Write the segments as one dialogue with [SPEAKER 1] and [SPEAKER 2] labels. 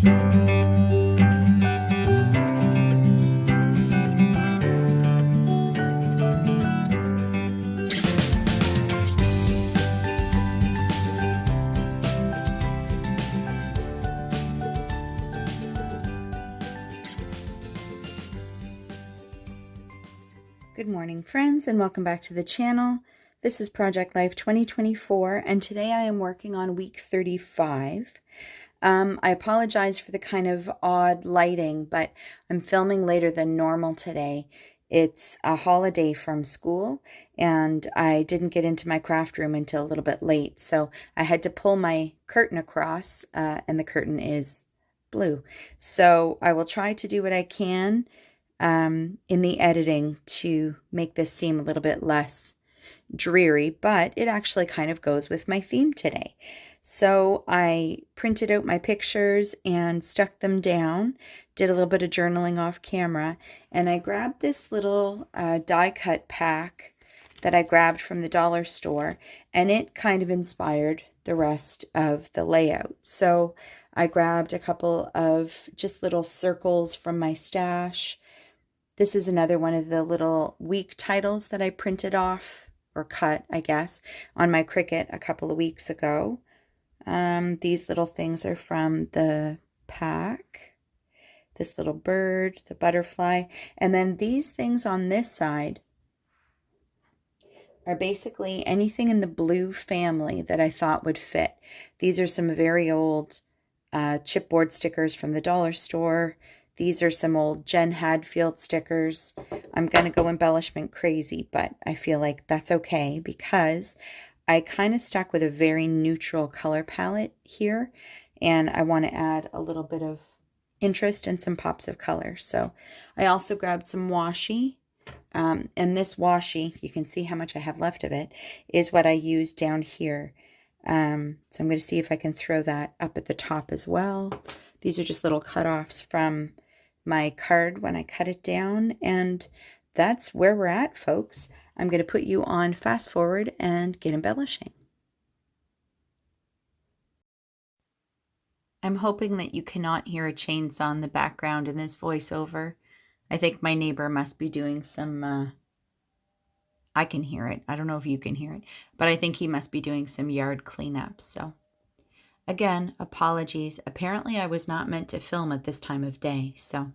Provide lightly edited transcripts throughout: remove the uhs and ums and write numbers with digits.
[SPEAKER 1] Good morning, friends, and welcome back to the channel. This is Project Life 2024, and today I am working on week 35. I apologize for the kind of odd lighting, but I'm filming later than normal today. It's a holiday from school, and I didn't get into my craft room until a little bit late, so I had to pull my curtain across, and the curtain is blue. So I will try to do what I can in the editing to make this seem a little bit less dreary, but it actually kind of goes with my theme today. So I printed out my pictures and stuck them down, did a little bit of journaling off camera, and I grabbed this little die cut pack that I grabbed from the dollar store, and it kind of inspired the rest of the layout. So I grabbed a couple of just little circles from my stash. This is another one of the little week titles that I printed off, or cut, I guess, on my Cricut a couple of weeks ago. These little things are from the pack. This little bird, the butterfly, and then these things on this side are basically anything in the blue family that I thought would fit. These are some very old chipboard stickers from the dollar store. These are some old Jen Hadfield stickers. I'm going to go embellishment crazy, but I feel like that's okay because I kind of stuck with a very neutral color palette here, and I want to add a little bit of interest and some pops of color. So I also grabbed some washi, and this washi, you can see how much I have left of it, is what I use down here. So I'm going to see if I can throw that up at the top as well. These are just little cutoffs from my card when I cut it down, and that's where we're at, folks. I'm going to put you on fast forward and get embellishing. I'm hoping that you cannot hear a chainsaw in the background in this voiceover. I think my neighbor must be doing some, I can hear it. I don't know if you can hear it, but I think he must be doing some yard cleanup, so. Again, apologies. Apparently I was not meant to film at this time of day, so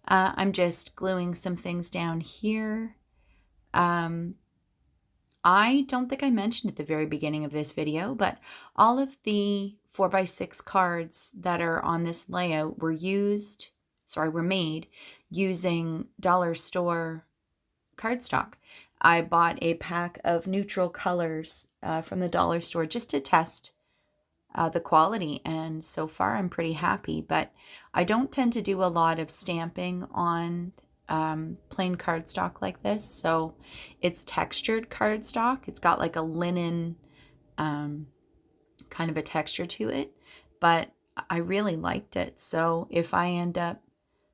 [SPEAKER 1] I'm just gluing some things down here. I don't think I mentioned at the very beginning of this video, but all of the 4x6 cards that are on this layout were made using dollar store cardstock. I bought a pack of neutral colors from the dollar store just to test the quality, and so far I'm pretty happy, but I don't tend to do a lot of stamping on plain cardstock like this, so it's textured cardstock. It's got like a linen kind of a texture to it, but I really liked it, so if I end up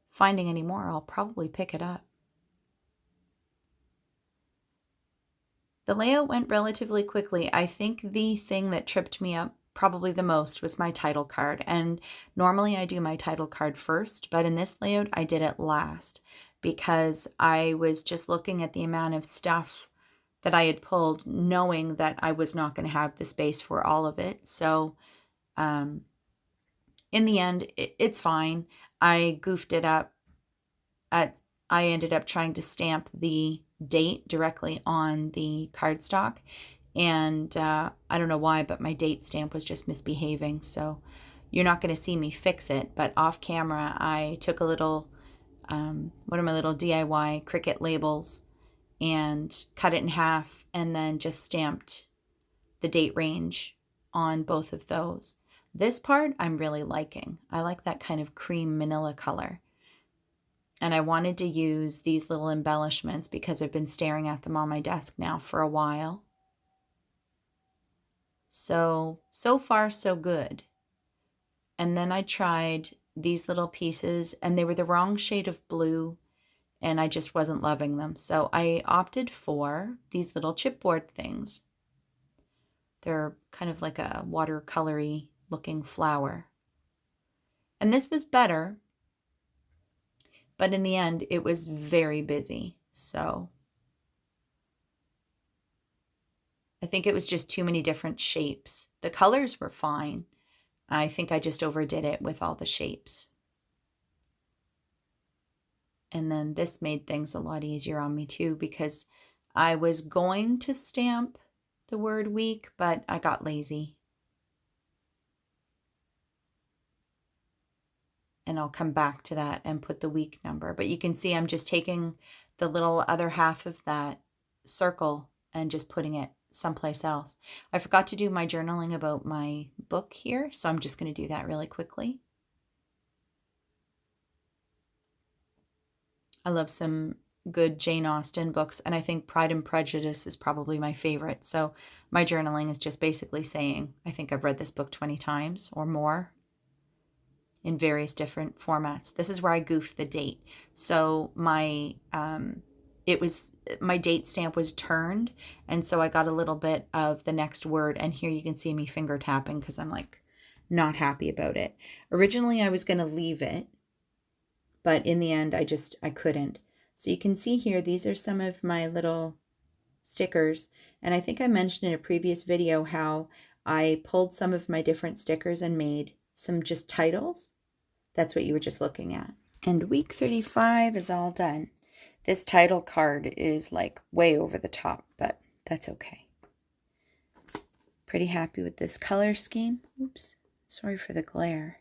[SPEAKER 1] finding any more, I'll probably pick it up. The layout went relatively quickly. I think the thing that tripped me up probably the most was my title card, and normally I do my title card first, but in this layout I did it last because I was just looking at the amount of stuff that I had pulled, knowing that I was not going to have the space for all of it. So in the end, it's fine. I goofed it up. I ended up trying to stamp the date directly on the cardstock, and I don't know why, but my date stamp was just misbehaving, so you're not going to see me fix it, but off camera I took a little one of my little DIY Cricut labels and cut it in half and then just stamped the date range on both of those. This part I'm really liking. I like that kind of cream manila color. And I wanted to use these little embellishments because I've been staring at them on my desk now for a while. So far so good. And then I tried these little pieces and they were the wrong shade of blue and I just wasn't loving them. So I opted for these little chipboard things. They're kind of like a watercolory looking flower. And this was better, but in the end, it was very busy. So I think it was just too many different shapes. The colors were fine. I think I just overdid it with all the shapes. And then this made things a lot easier on me too, because I was going to stamp the word week, but I got lazy. And I'll come back to that and put the week number. But you can see I'm just taking the little other half of that circle and just putting it someplace else. I forgot to do my journaling about my book here, so I'm just going to do that really quickly. I love some good Jane Austen books, and I think Pride and Prejudice is probably my favorite. So my journaling is just basically saying, I think I've read this book 20 times or more in various different formats. This is where I goofed the date. So my date stamp was turned, and so I got a little bit of the next word, and here you can see me finger tapping because I'm like not happy about it. Originally I was going to leave it, but in the end I couldn't. So you can see here, these are some of my little stickers, and I think I mentioned in a previous video how I pulled some of my different stickers and made some just titles. That's what you were just looking at. And week 35 is all done. This title card is like way over the top, but that's okay. Pretty happy with this color scheme. Oops, sorry for the glare.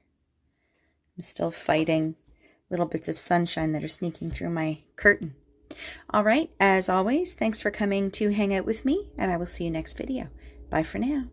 [SPEAKER 1] I'm still fighting little bits of sunshine that are sneaking through my curtain. All right, as always, thanks for coming to hang out with me, and I will see you next video. Bye for now.